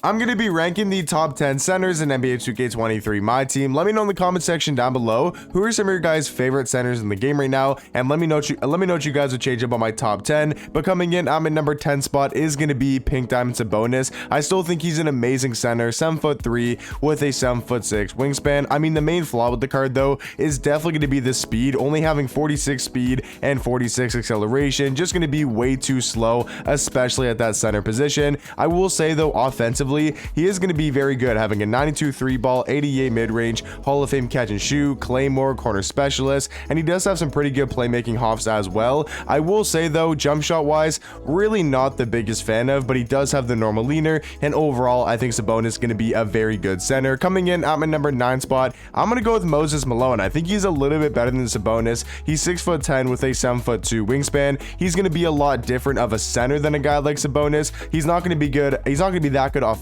I'm going to be ranking the top 10 centers in NBA 2K23 My Team. Let me know in the comment section down below who are some of your guys' favorite centers in the game right now, and let me know what you guys would change up on my top 10. But coming in, I'm at number 10 spot is going to be Pink Diamond Sabonis. I still think he's an amazing center, 7'3" with a 7'6" wingspan. I mean, the main flaw with the card though is definitely going to be the speed, only having 46 speed and 46 acceleration, just going to be way too slow, especially at that center position. I will say though, offensively, he is going to be very good, having a 92 3 ball, 88 mid-range, Hall of Fame catch and shoot, Claymore, corner specialist, and he does have some pretty good playmaking hops as well. I will say though, jump shot wise, really not the biggest fan of, but he does have the normal leaner, and overall I think Sabonis is going to be a very good center. Coming in at my number 9 spot, I'm going to go with Moses Malone. I think he's a little bit better than Sabonis. He's 6'10" with a 7'2" wingspan. He's going to be a lot different of a center than a guy like Sabonis. He's not going to be good. He's not going to be that good offensively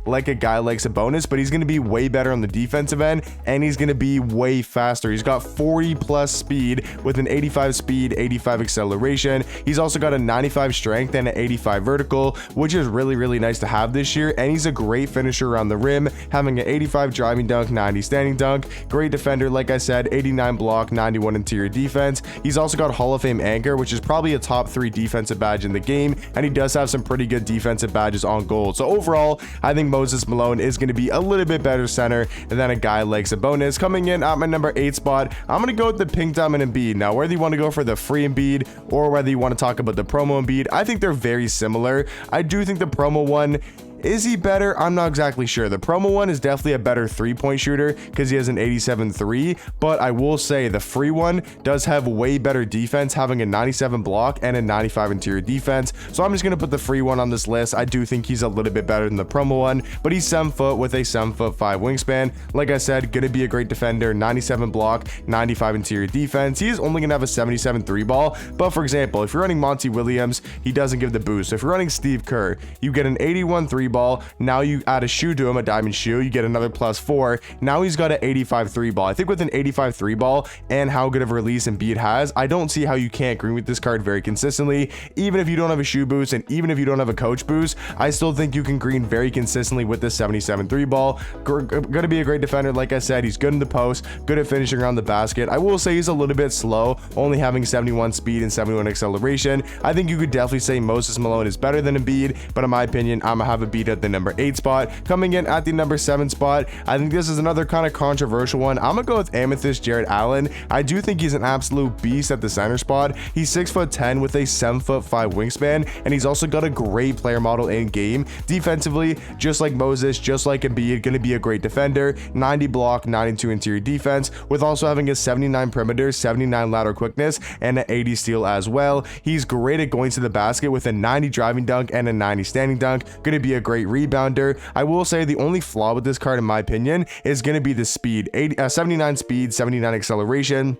like a guy like Sabonis, but he's going to be way better on the defensive end, and he's going to be way faster. He's got 40 plus speed with an 85 speed, 85 acceleration. He's also got a 95 strength and an 85 vertical, which is really nice to have this year, and he's a great finisher around the rim, having an 85 driving dunk, 90 standing dunk, great defender, like I said, 89 block, 91 interior defense. He's also got Hall of Fame anchor, which is probably a top 3 defensive badge in the game, and he does have some pretty good defensive badges on gold. So overall, I think Moses Malone is going to be a little bit better center than a guy like Sabonis. Coming in at my number 8 spot, I'm going to go with the Pink Diamond Embiid. Now, whether you want to go for the free Embiid or whether you want to talk about the promo Embiid, I think they're very similar. I do think the promo one, is he better? I'm not exactly sure. The promo one is definitely a better 3-point shooter because he has an 87-3, but I will say the free one does have way better defense, having a 97 block and a 95 interior defense. So I'm just going to put the free one on this list. I do think he's a little bit better than the promo one, but he's 7 foot with a 7'5" wingspan. Like I said, going to be a great defender, 97 block, 95 interior defense. He is only going to have a 77 3 ball, but for example, if you're running Monty Williams, he doesn't give the boost. So if you're running Steve Kerr, you get an 81 3 ball. Now you add a shoe to him, a diamond shoe, you get another +4. Now he's got an 85 3 ball. I think with an 85 3 ball and how good of a release Embiid has, I don't see how you can't green with this card very consistently. Even if you don't have a shoe boost and even if you don't have a coach boost, I still think you can green very consistently with this 77 3 ball. Gonna be a great defender. Like I said, he's good in the post, good at finishing around the basket. I will say he's a little bit slow, only having 71 speed and 71 acceleration. I think you could definitely say Moses Malone is better than Embiid, but in my opinion, I'm gonna have Embiid at the number 8 spot. Coming in at the number 7 spot, I think this is another kind of controversial one. I'm gonna go with Amethyst Jared Allen. I do think he's an absolute beast at the center spot. He's 6'10" with a 7'5" wingspan, and he's also got a great player model in game. Defensively, just like Moses, just like Embiid, gonna be a great defender, 90 block, 92 interior defense, with also having a 79 perimeter, 79 lateral quickness, and an 80 steal as well. He's great at going to the basket with a 90 driving dunk and a 90 standing dunk. Gonna be a great rebounder. I will say the only flaw with this card, in my opinion, is going to be the speed. 79 speed, 79 acceleration.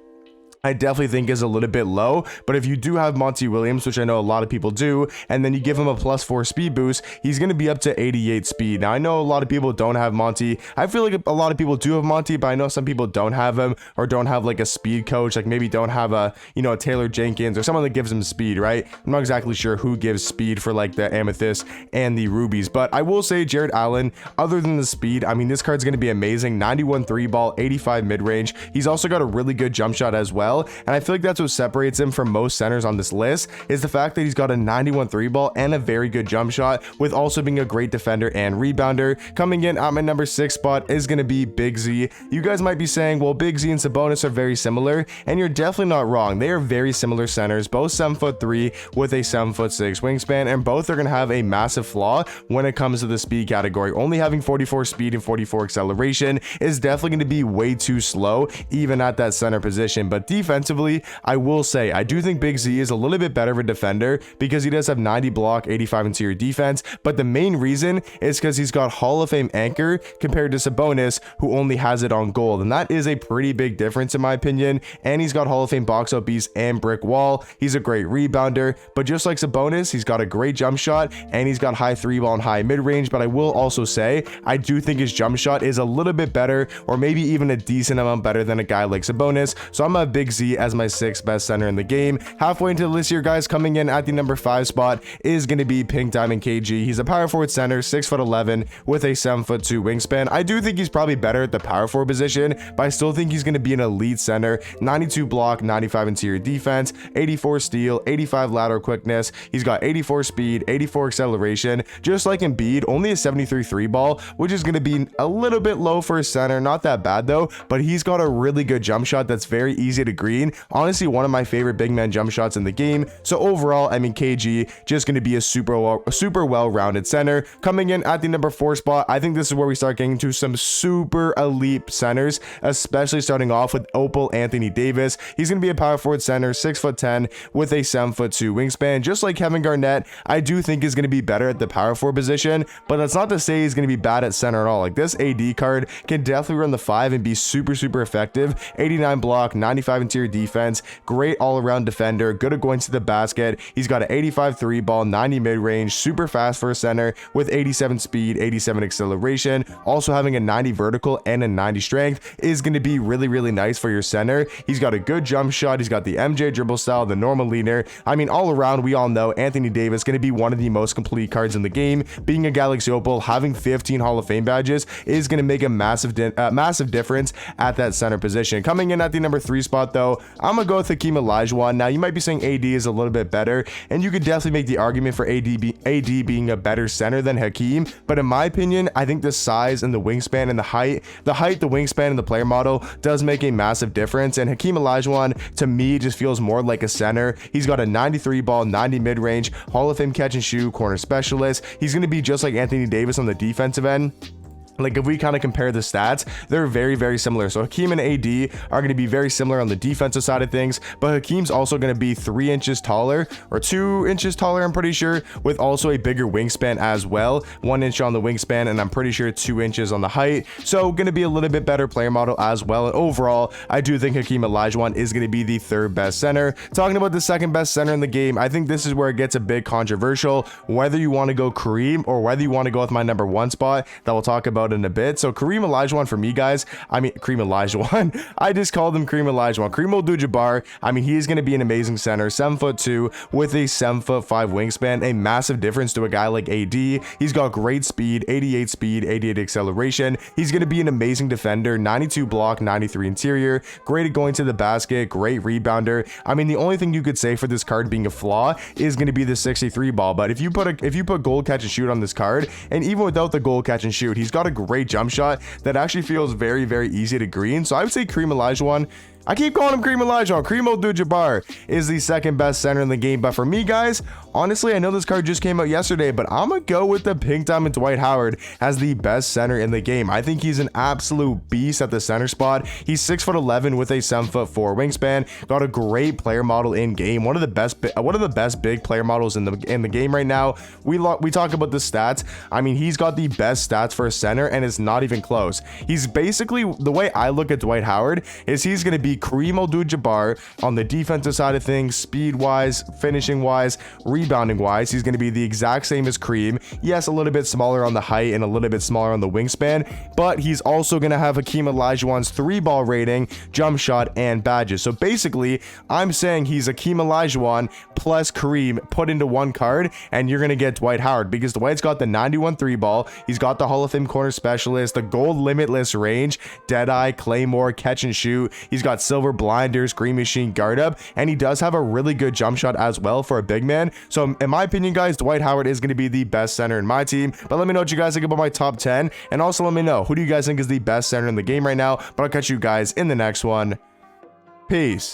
I definitely think is a little bit low, but if you do have Monty Williams, which I know a lot of people do, and then you give him a +4 speed boost, he's going to be up to 88 speed. Now, I know a lot of people don't have Monty. I feel like a lot of people do have Monty, but I know some people don't have him or don't have like a speed coach, like maybe don't have a Taylor Jenkins or someone that gives him speed, right? I'm not exactly sure who gives speed for like the Amethyst and the Rubies, but I will say Jared Allen, other than the speed, I mean, this card's going to be amazing. 91 3 ball, 85 mid-range. He's also got a really good jump shot as well. And I feel like that's what separates him from most centers on this list, is the fact that he's got a 91 3 ball and a very good jump shot, with also being a great defender and rebounder. Coming in at my number 6 spot is going to be Big Z. You guys might be saying, well, Big Z and Sabonis are very similar, and you're definitely not wrong. They are very similar centers, both 7'3" with a 7'6" wingspan, and both are going to have a massive flaw when it comes to the speed category. Only having 44 speed and 44 acceleration is definitely going to be way too slow, even at that center position. But defensively, I will say I do think Big Z is a little bit better of a defender because he does have 90 block, 85 interior defense, but the main reason is because he's got Hall of Fame anchor compared to Sabonis, who only has it on gold, and that is a pretty big difference in my opinion. And he's got Hall of Fame box out beast and brick wall. He's a great rebounder, but just like Sabonis, he's got a great jump shot and he's got high 3 ball and high mid range. But I will also say I do think his jump shot is a little bit better, or maybe even a decent amount better than a guy like Sabonis. So I'm a Big Z as my 6th best center in the game. Halfway into the list here, guys, coming in at the number 5 spot is going to be Pink Diamond KG. He's a power forward center, 6'11", with a 7'2" wingspan. I do think he's probably better at the power forward position, but I still think he's going to be an elite center. 92 block, 95 interior defense, 84 steal, 85 lateral quickness. He's got 84 speed, 84 acceleration. Just like Embiid, only a 73 3 ball, which is going to be a little bit low for a center. Not that bad though, but he's got a really good jump shot that's very easy to green. Honestly, one of my favorite big man jump shots in the game. So overall, I mean, KG just going to be a super well-rounded center. Coming in at the number 4 spot, I think this is where we start getting to some super elite centers, especially starting off with Opal Anthony Davis. He's going to be a power forward center, 6'10", with a 7'2" wingspan. Just like Kevin Garnett, I do think is going to be better at the power forward position, but that's not to say he's going to be bad at center at all. Like, this AD card can definitely run the 5 and be super effective. 89 block, 95 interior defense, great all-around defender, good at going to the basket. He's got an 85 3 ball, 90 mid-range, super fast for a center with 87 speed, 87 acceleration. Also having a 90 vertical and a 90 strength is going to be really nice for your center. He's got a good jump shot. He's got the MJ dribble style, the normal leaner. I mean, all around, we all know Anthony Davis going to be one of the most complete cards in the game. Being a Galaxy Opal, having 15 Hall of Fame badges is going to make a massive difference at that center position. Coming in at the number 3 spot though, I'm gonna go with Hakeem Olajuwon. Now, you might be saying AD is a little bit better, and you could definitely make the argument for AD being a better center than Hakeem, but in my opinion, I think the size and the wingspan and the height, the wingspan and the player model does make a massive difference, and Hakeem Olajuwon to me just feels more like a center. He's got a 93 ball, 90 mid-range, Hall of Fame catch and shoot, corner specialist. He's going to be just like Anthony Davis on the defensive end. Like, if we kind of compare the stats, they're very similar. So Hakeem and AD are going to be very similar on the defensive side of things, but Hakeem's also going to be 3 inches taller, or 2 inches taller, I'm pretty sure, with also a bigger wingspan as well. 1 inch on the wingspan, and I'm pretty sure 2 inches on the height. So going to be a little bit better player model as well. And overall, I do think Hakeem Olajuwon is going to be the 3rd best center. Talking about the 2nd best center in the game, I think this is where it gets a bit controversial, whether you want to go Kareem or whether you want to go with my number 1 spot that we'll talk about in a bit. So Kareem Olajuwon for me, guys. I mean, Kareem Olajuwon. I just called him Kareem Olajuwon. Kareem Abdul-Jabbar. I mean, he is going to be an amazing center. 7'2" with a 7'5" wingspan. A massive difference to a guy like AD. He's got great speed, 88 speed, 88 acceleration. He's going to be an amazing defender. 92 block, 93 interior. Great at going to the basket. Great rebounder. I mean, the only thing you could say for this card being a flaw is going to be the 63 ball. But if you put gold catch and shoot on this card, and even without the gold catch and shoot, he's got a great jump shot that actually feels very easy to green. So I would say Kareem Olajuwon. I keep calling him Kareem Olajuwon. Kareem Abdul-Jabbar is the 2nd best center in the game. But for me, guys, honestly, I know this card just came out yesterday, but I'm going to go with the Pink Diamond Dwight Howard as the best center in the game. I think he's an absolute beast at the center spot. He's 6'11" with a 7'4" wingspan. Got a great player model in game. One of the best big player models in the game right now. We talk about the stats. I mean, he's got the best stats for a center, and it's not even close. He's basically, the way I look at Dwight Howard is he's going to be Kareem Abdul-Jabbar on the defensive side of things, speed-wise, finishing-wise, rebounding-wise. He's going to be the exact same as Kareem. Yes, a little bit smaller on the height and a little bit smaller on the wingspan, but he's also going to have Hakeem Olajuwon's 3-ball rating, jump shot, and badges. So basically, I'm saying he's Hakeem Olajuwon plus Kareem put into one card, and you're going to get Dwight Howard, because Dwight's got the 91 3-ball. He's got the Hall of Fame corner specialist, the gold limitless range, Deadeye, Claymore, catch and shoot. He's got silver blinders, green machine, guard up, and he does have a really good jump shot as well for a big man. So in my opinion, guys, Dwight Howard is going to be the best center in my team. But let me know what you guys think about my top 10, and also let me know, who do you guys think is the best center in the game right now? But I'll catch you guys in the next one. Peace.